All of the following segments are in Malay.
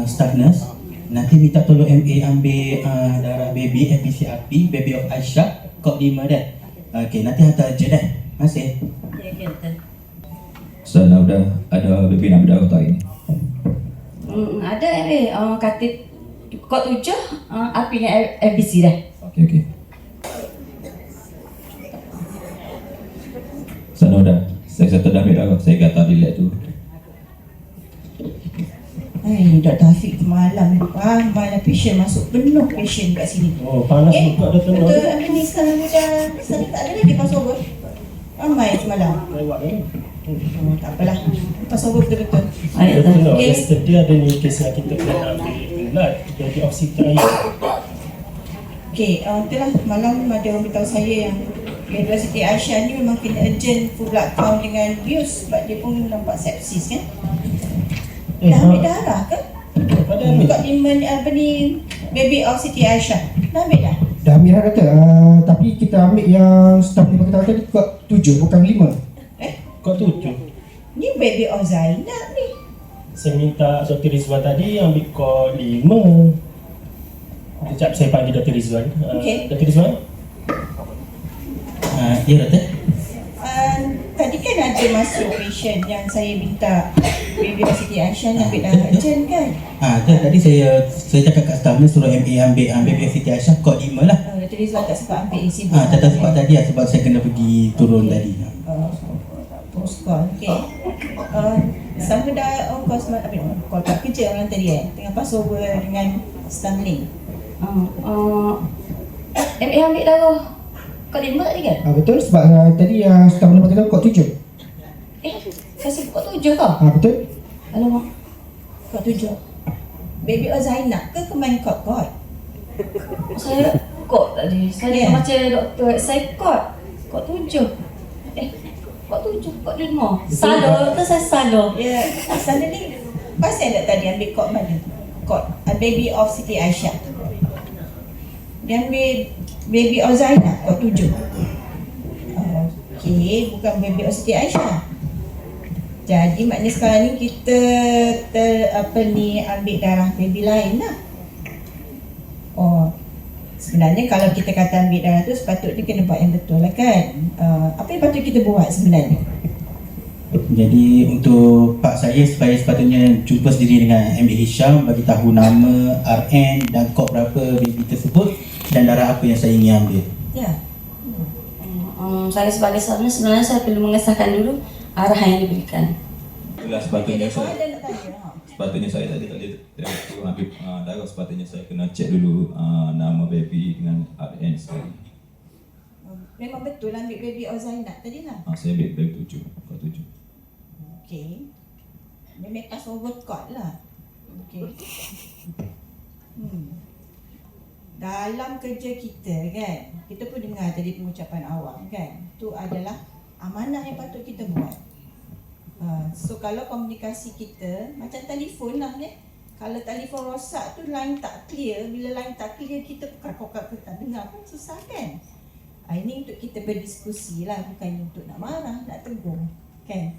staff nurse. Nanti minta tolong MA ambil darah baby FBCRP, baby of Aisyah, kod 5 dah. Okey, nanti hantar je dah. Terima kasih. Okey, betul. Sana udah ada baby nak berdarah tak ini? Ada kata kod 7 apinya FBC dah. Okey. Sana udah. Saya dah ambil darah. Saya kata di lab tu. Dr. Hafiq malam malam patient masuk penuh patient kat sini. Oh, panas juga Dr. Nur. Betul, apa ni sekarang dah sekarang tak ada lagi passover. Ramai semalam. Lewat ni. Tak apalah. Passover betul-betul. Dr. Nur, Okey. yesterday ada ni kes yang kita kena ambil blood dari oksigen air. Okey, itulah malam ada orang beritahu saya yang Universiti Aisyah ni memang kena urgent full blood count dengan bius sebab dia pun nampak sepsis kan. Dah ambil darah ke? Pada ambil. Kat apa ni baby of Siti Aisyah. Dah ambil dah? Dah ambil dah kata, tapi kita ambil yang staff ni kata tadi kod 7 bukan 5. Kod 7. Ni baby of Zainab ni. Saya minta Dr. Rizwan tadi ambil kod 5. Sekejap saya panggil Dr. Rizwan. Okey. Dr. Rizwan? Ya, doktor. Tadi kan ada masuk patient yang saya minta baby of Siti Aisyah ni ambil darah urgent kan? Tadi saya cakap kat staff ni suruh MA ambil baby of Siti Aisyah kod 5 lah. Dr. Rizwan tak sempat ambil sibuk. Tak sempat tadi lah sebab saya kena pergi turun tadi. Post call. Okey. Sama dah on call apa ni? Call kat kerja orang tadi tengah passover dengan Stanley. MA ambil darah kod 5 tadi kan? Betul sebab tadi yang staff ni kata kod 7. Kasih kod 7 tau. Betul. Alamak. Kod 7. Baby of Zainab ke main kod? Saya kod tadi. Saya baca doktor saya kod 7. Kod 7, kod 5. Salah tu saya salah. Ya, sana ni pasal tak tadi ambil kod mana? Kod baby of Siti Aisyah. Dia ambil baby of Zainab kod 7. Okey, bukan baby of Siti Aisyah. Jadi maknanya sekarang ni kita ambil darah baby lain lah. Sebenarnya kalau kita kata ambil darah tu sepatutnya kena buat yang betul lah kan. Apa yang patut kita buat sebenarnya? Jadi untuk pak saya sepatutnya jumpa sendiri dengan MA Hisham, bagi tahu nama, RN dan kod berapa baby tersebut dan darah apa yang saya ingin ambil. Ya. Saya sebagai seorang sebenarnya saya perlu mengesahkan dulu arahan yang diberikan. Itulah sepatutnya saya. Ada nak tanya. Sepatutnya saya tadi ambil darah, sepatutnya saya kena cek dulu nama baby dengan RN sekali. Memang betul ambil baby of Zainab tadi lah. Saya ambil baby 7, kod 7. Okey. Memang pass over code lah. Okey. Dalam kerja kita kan, kita pun dengar tadi pengucapan awam kan, tu adalah amanah yang patut kita buat. So kalau komunikasi kita macam telefon lah ni, kalau telefon rosak tu line tak clear, bila line tak clear kita kakak tak dengar kan susah kan. Ini untuk kita berdiskusi lah, bukan untuk nak marah, nak tegur kan.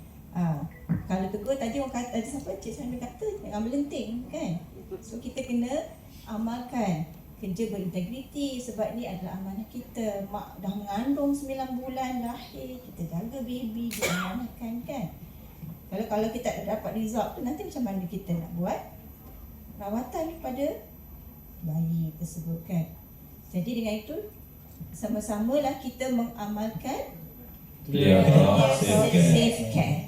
Kalau tegur tadi orang kata, siapa Cik Sandra kata jangan melenting kan. So kita kena amalkan kerja berintegriti sebab ni adalah amanah kita. Mak dah mengandung 9 bulan lahir, kita jaga baby, diamanahkan kan. Kalau kita tak dapat result tu nanti macam mana kita nak buat rawatan kepada bayi tersebut kan. Jadi dengan itu sama-samalah kita mengamalkan Safe care. safe care.